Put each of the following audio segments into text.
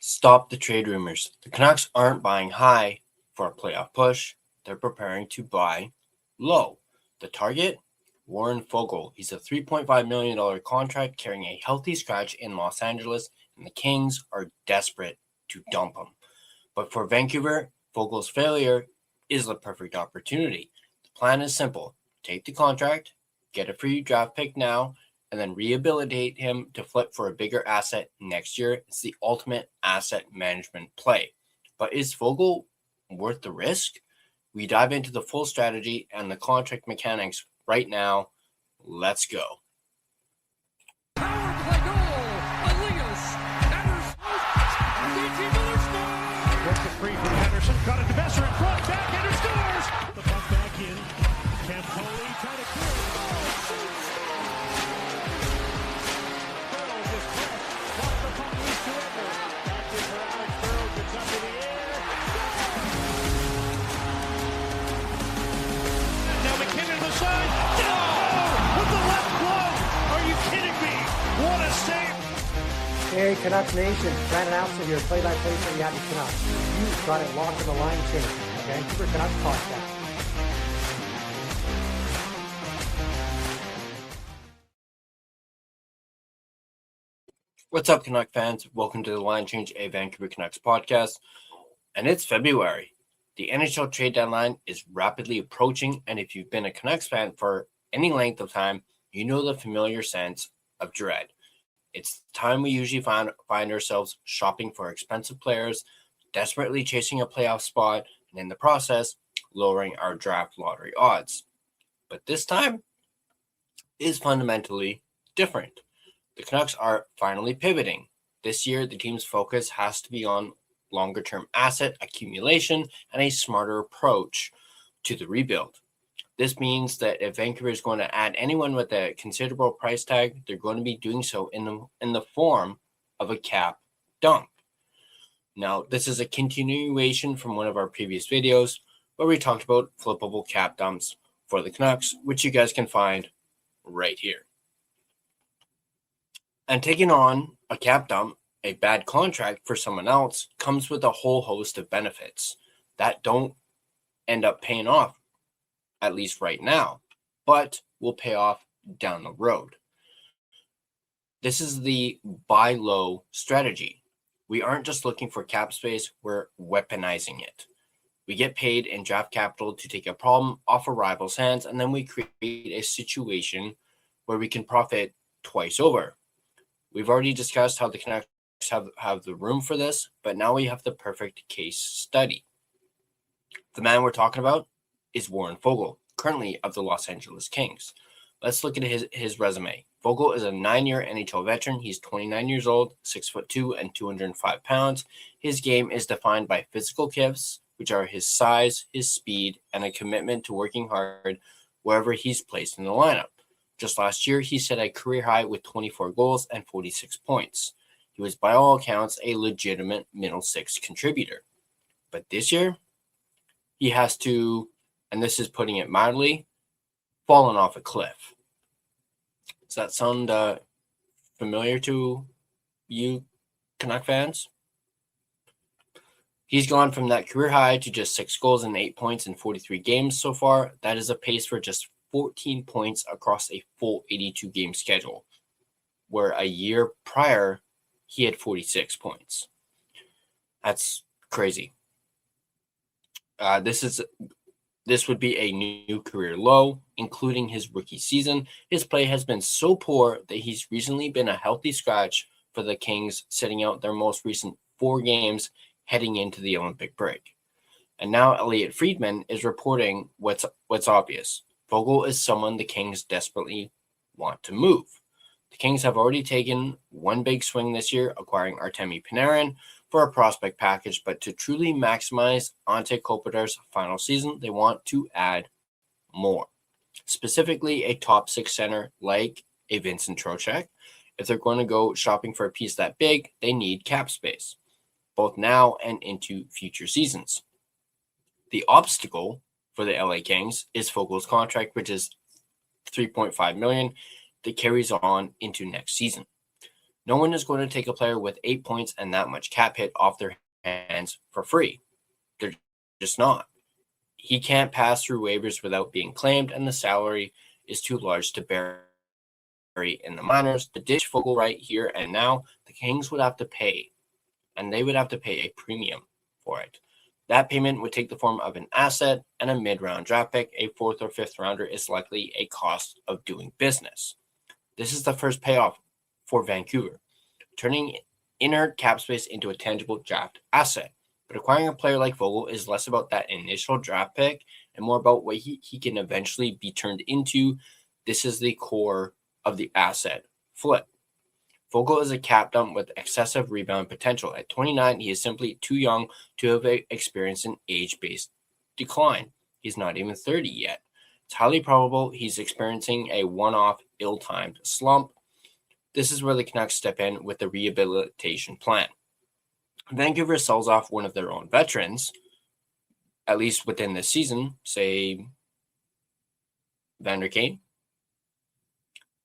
Stop the trade rumors. The Canucks aren't buying high for a playoff push. They're preparing to buy low. The target? Warren Foegele. He's a $3.5 million contract carrying a healthy scratch in Los Angeles, and the Kings are desperate to dump him. But for Vancouver, Foegele's failure is the perfect opportunity. The plan is simple. Take the contract, get a free draft pick now, and then rehabilitate him to flip for a bigger asset next year. It's the ultimate asset management play. But is Foegele worth the risk? We dive into the full strategy and the contract mechanics right now. Let's go. Power play goal. Elias. Gets it free from Henderson. Got it to Besser in front. Backhander scores. The puck back in. Campoli trying to clear it. Now McKinnon to the side. No! With the left glove. Are you kidding me? What a save. Hey, Canucks Nation. Brandon Alston here, play-by-play for the Edmonton Canucks. You've got it locked in the line change. Vancouver Canucks podcast. What's up, Canuck fans? Welcome to the Line Change, a Vancouver Canucks podcast. And it's February. The NHL trade deadline is rapidly approaching, and if you've been a Canucks fan for any length of time, you know the familiar sense of dread. It's the time we usually find ourselves shopping for expensive players, desperately chasing a playoff spot, and in the process, lowering our draft lottery odds. But this time is fundamentally different. The Canucks are finally pivoting. This year, the team's focus has to be on longer-term asset accumulation and a smarter approach to the rebuild. This means that if Vancouver is going to add anyone with a considerable price tag, they're going to be doing so in the form of a cap dump. Now, this is a continuation from one of our previous videos where we talked about flippable cap dumps for the Canucks, which you guys can find right here. And taking on a cap dump, a bad contract for someone else, comes with a whole host of benefits that don't end up paying off, at least right now, but will pay off down the road. This is the buy low strategy. We aren't just looking for cap space, we're weaponizing it. We get paid in draft capital to take a problem off a rival's hands, and then we create a situation where we can profit twice over. We've already discussed how the Canucks have the room for this, but now we have the perfect case study. The man we're talking about is Warren Foegele, currently of the Los Angeles Kings. Let's look at his resume. Foegele is a 9-year NHL veteran. He's 29 years old, 6'2" and 205 pounds. His game is defined by physical gifts, which are his size, his speed, and a commitment to working hard wherever he's placed in the lineup. Just last year, he set a career high with 24 goals and 46 points. He was, by all accounts, a legitimate middle six contributor. But this year, he has to, and this is putting it mildly, fallen off a cliff. Does that sound familiar to you, Canuck fans? He's gone from that career high to just 6 goals and 8 points in 43 games so far. That is a pace for just 14 points across a full 82-game schedule, where a year prior, he had 46 points. That's crazy. This would be a new career low, including his rookie season. His play has been so poor that he's recently been a healthy scratch for the Kings, sitting out their most recent 4 games heading into the Olympic break. And now Elliot Friedman is reporting what's obvious. Foegele is someone the Kings desperately want to move. The Kings have already taken one big swing this year, acquiring Artemi Panarin for a prospect package, but to truly maximize Ante Kopitar's final season, they want to add more. Specifically, a top 6 center like a Vincent Trocheck. If they're going to go shopping for a piece that big, they need cap space, both now and into future seasons. The obstacle for the LA Kings is Foegele's contract, which is $3.5 million, that carries on into next season. No one is going to take a player with 8 points and that much cap hit off their hands for free. They're just not. He can't pass through waivers without being claimed, and the salary is too large to bury in the minors. To ditch Foegele right here and now, the Kings would have to pay, and they would have to pay a premium for it. That payment would take the form of an asset and a mid-round draft pick. A 4th or 5th rounder is likely a cost of doing business. This is the first payoff for Vancouver, turning inert cap space into a tangible draft asset. But acquiring a player like Foegele is less about that initial draft pick and more about what he can eventually be turned into. This is the core of the asset flip. Foegele is a cap dump with excessive rebound potential. At 29, he is simply too young to have experienced an age-based decline. He's not even 30 yet. It's highly probable he's experiencing a one-off, ill-timed slump. This is where the Canucks step in with the rehabilitation plan. Vancouver sells off one of their own veterans, at least within this season, say Vander Kane.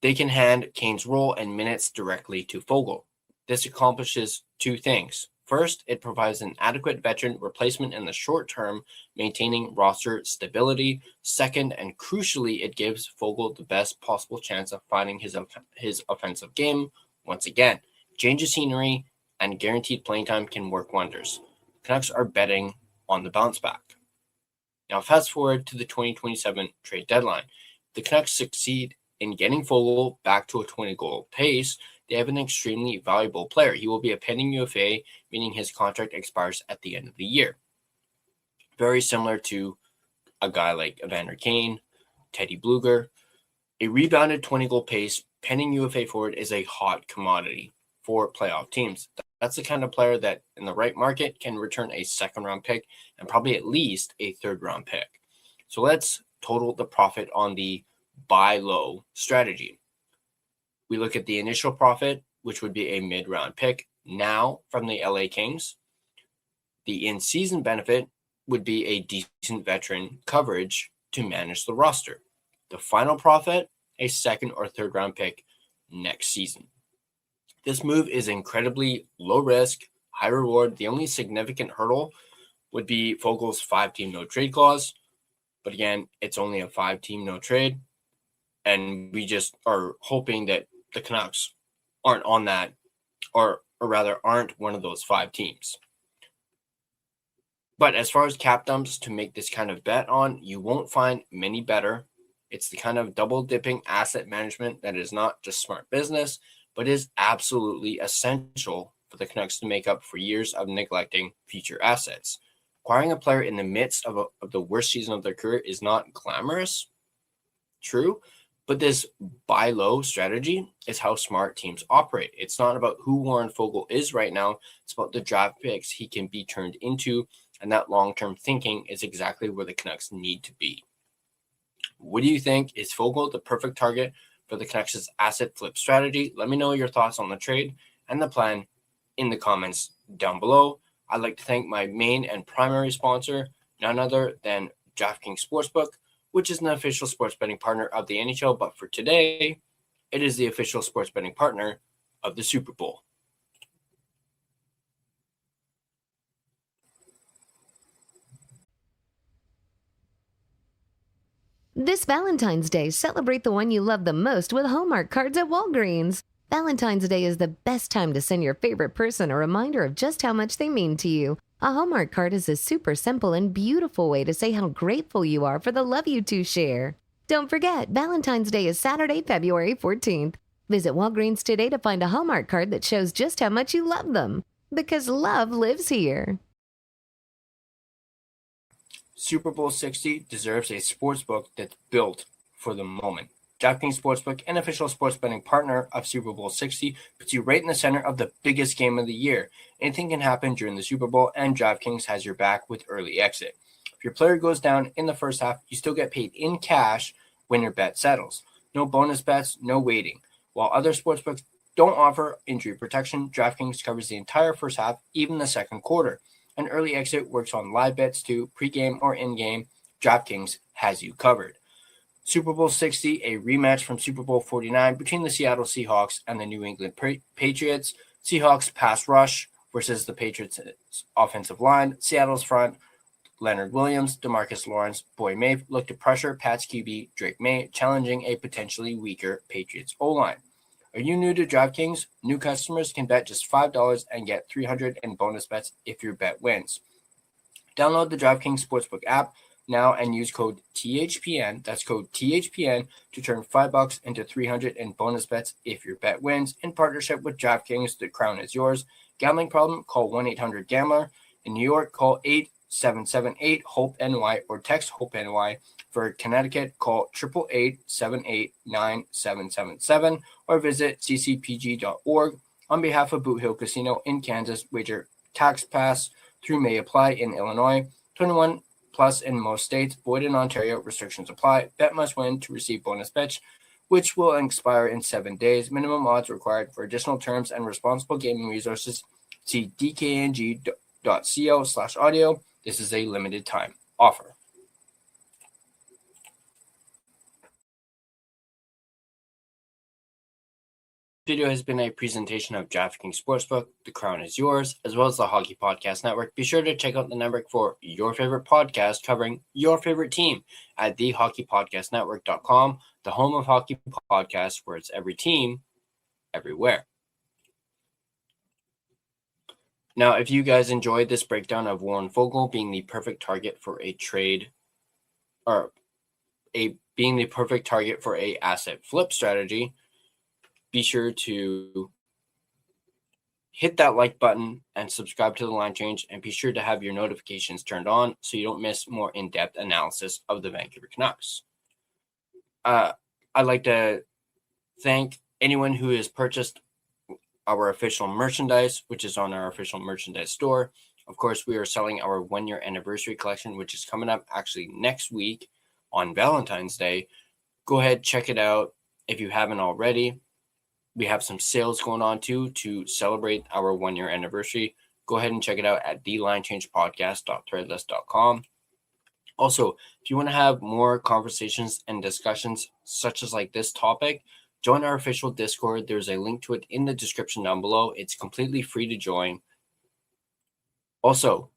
They can hand Kane's role and minutes directly to Foegele. This accomplishes two things. First, it provides an adequate veteran replacement in the short term, maintaining roster stability. Second, and crucially, it gives Foegele the best possible chance of finding his offensive game once again. Change of scenery and guaranteed playing time can work wonders. Canucks are betting on the bounce back. Now, fast forward to the 2027 trade deadline. The Canucks succeed in getting Foegele back to a 20-goal pace. They have an extremely valuable player. He will be a pending UFA, meaning his contract expires at the end of the year. Very similar to a guy like Evander Kane, Teddy Bluger. A rebounded 20-goal pace, pending UFA forward is a hot commodity for playoff teams. That's the kind of player that in the right market can return a second-round pick and probably at least a third-round pick. So let's total the profit on the buy low strategy. We look at the initial profit, which would be a mid-round pick now from the LA Kings. The in-season benefit would be a decent veteran coverage to manage the roster. The final profit, a second or third round pick next season. This move is incredibly low risk, high reward. The only significant hurdle would be Foegele's 5-team no trade clause. But again, it's only a 5-team no trade. And we just are hoping that the Canucks aren't on that, or rather aren't one of those 5 teams. But as far as cap dumps to make this kind of bet on, you won't find many better. It's the kind of double-dipping asset management that is not just smart business, but is absolutely essential for the Canucks to make up for years of neglecting future assets. Acquiring a player in the midst of the worst season of their career is not glamorous, true, but this buy low strategy is how smart teams operate. It's not about who Warren Foegele is right now. It's about the draft picks he can be turned into, and that long-term thinking is exactly where the Canucks need to be. What do you think? Is Foegele the perfect target for the Canucks' asset flip strategy? Let me know your thoughts on the trade and the plan in the comments down below. I'd like to thank my main and primary sponsor, none other than DraftKings Sportsbook, which is an official sports betting partner of the NHL, but for today, it is the official sports betting partner of the Super Bowl. This Valentine's Day, celebrate the one you love the most with Hallmark cards at Walgreens. Valentine's Day is the best time to send your favorite person a reminder of just how much they mean to you. A Hallmark card is a super simple and beautiful way to say how grateful you are for the love you two share. Don't forget, Valentine's Day is Saturday, February 14th. Visit Walgreens today to find a Hallmark card that shows just how much you love them. Because love lives here. Super Bowl 60 deserves a sportsbook that's built for the moment. DraftKings Sportsbook, an official sports betting partner of Super Bowl 60, puts you right in the center of the biggest game of the year. Anything can happen during the Super Bowl, and DraftKings has your back with early exit. If your player goes down in the first half, you still get paid in cash when your bet settles. No bonus bets, no waiting. While other sportsbooks don't offer injury protection, DraftKings covers the entire first half, even the second quarter. And early exit works on live bets too, pregame or in-game. DraftKings has you covered. Super Bowl 60, a rematch from Super Bowl 49 between the Seattle Seahawks and the New England Patriots. Seahawks pass rush versus the Patriots' offensive line. Seattle's front, Leonard Williams, DeMarcus Lawrence, Boy May look to pressure Pats QB Drake May, challenging a potentially weaker Patriots O-line. Are you new to DraftKings? New customers can bet just $5 and get $300 in bonus bets if your bet wins. Download the DraftKings Sportsbook app now and use code THPN, that's code THPN, to turn $5 into $300 in bonus bets if your bet wins. In partnership with DraftKings, the crown is yours. Gambling problem? Call 1-800-GAMBLER. In New York, call 877-8-HOPE-NY or text HOPE-NY. For Connecticut, call 888-789-7777 or visit ccpg.org. On behalf of Boot Hill Casino in Kansas, wager tax pass through may apply in Illinois. 21 plus in most states. Void in Ontario. Restrictions apply. Bet must win to receive bonus bets, which will expire in 7 days. Minimum odds required. For additional terms and responsible gaming resources, see dkng.co/audio. This is a limited time offer. This video has been a presentation of DraftKings Sportsbook. The crown is yours, as well as the Hockey Podcast Network. Be sure to check out the network for your favorite podcast covering your favorite team at thehockeypodcastnetwork.com, the home of hockey podcasts, where it's every team, everywhere. Now, if you guys enjoyed this breakdown of Warren Foegele being the perfect target for a trade, or being the perfect target for a asset flip strategy, be sure to hit that like button and subscribe to the Line Change, and be sure to have your notifications turned on so you don't miss more in-depth analysis of the Vancouver Canucks. I'd like to thank anyone who has purchased our official merchandise, which is on our official merchandise store. Of course, we are selling our 1-year anniversary collection, which is coming up actually next week on Valentine's Day. Go ahead, check it out if you haven't already. We have some sales going on too to celebrate our 1-year anniversary. Go ahead and check it out at thelinechangepodcast.threadless.com. Also, if you want to have more conversations and discussions such as like this topic, join our official Discord. There's a link to it in the description down below. It's completely free to join. Also,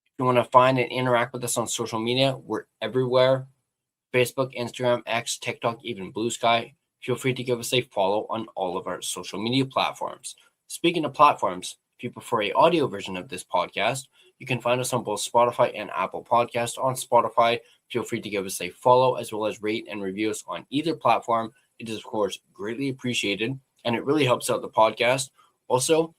if you want to find and interact with us on social media, we're everywhere. Facebook, Instagram, X, TikTok, even Blue Sky. Feel free to give us a follow on all of our social media platforms. Speaking of platforms, if you prefer an audio version of this podcast, you can find us on both Spotify and Apple Podcasts. On Spotify, feel free to give us a follow as well as rate and review us on either platform. It is, of course, greatly appreciated, and it really helps out the podcast. Also,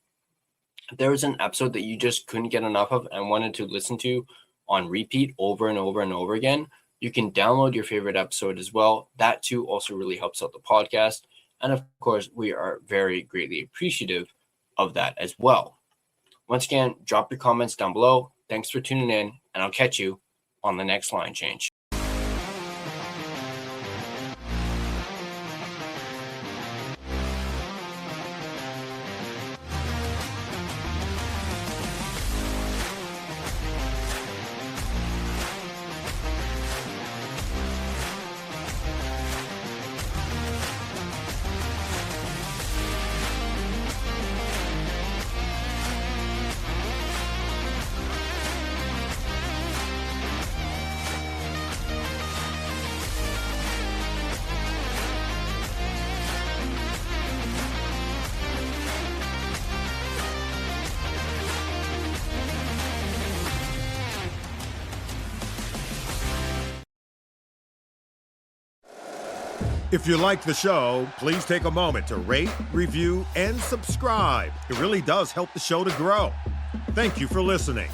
if there was an episode that you just couldn't get enough of and wanted to listen to on repeat over and over and over again, you can download your favorite episode as well. That too also really helps out the podcast. And of course, we are very greatly appreciative of that as well. Once again, drop your comments down below. Thanks for tuning in, and I'll catch you on the next Line Change. If you like the show, please take a moment to rate, review, and subscribe. It really does help the show to grow. Thank you for listening.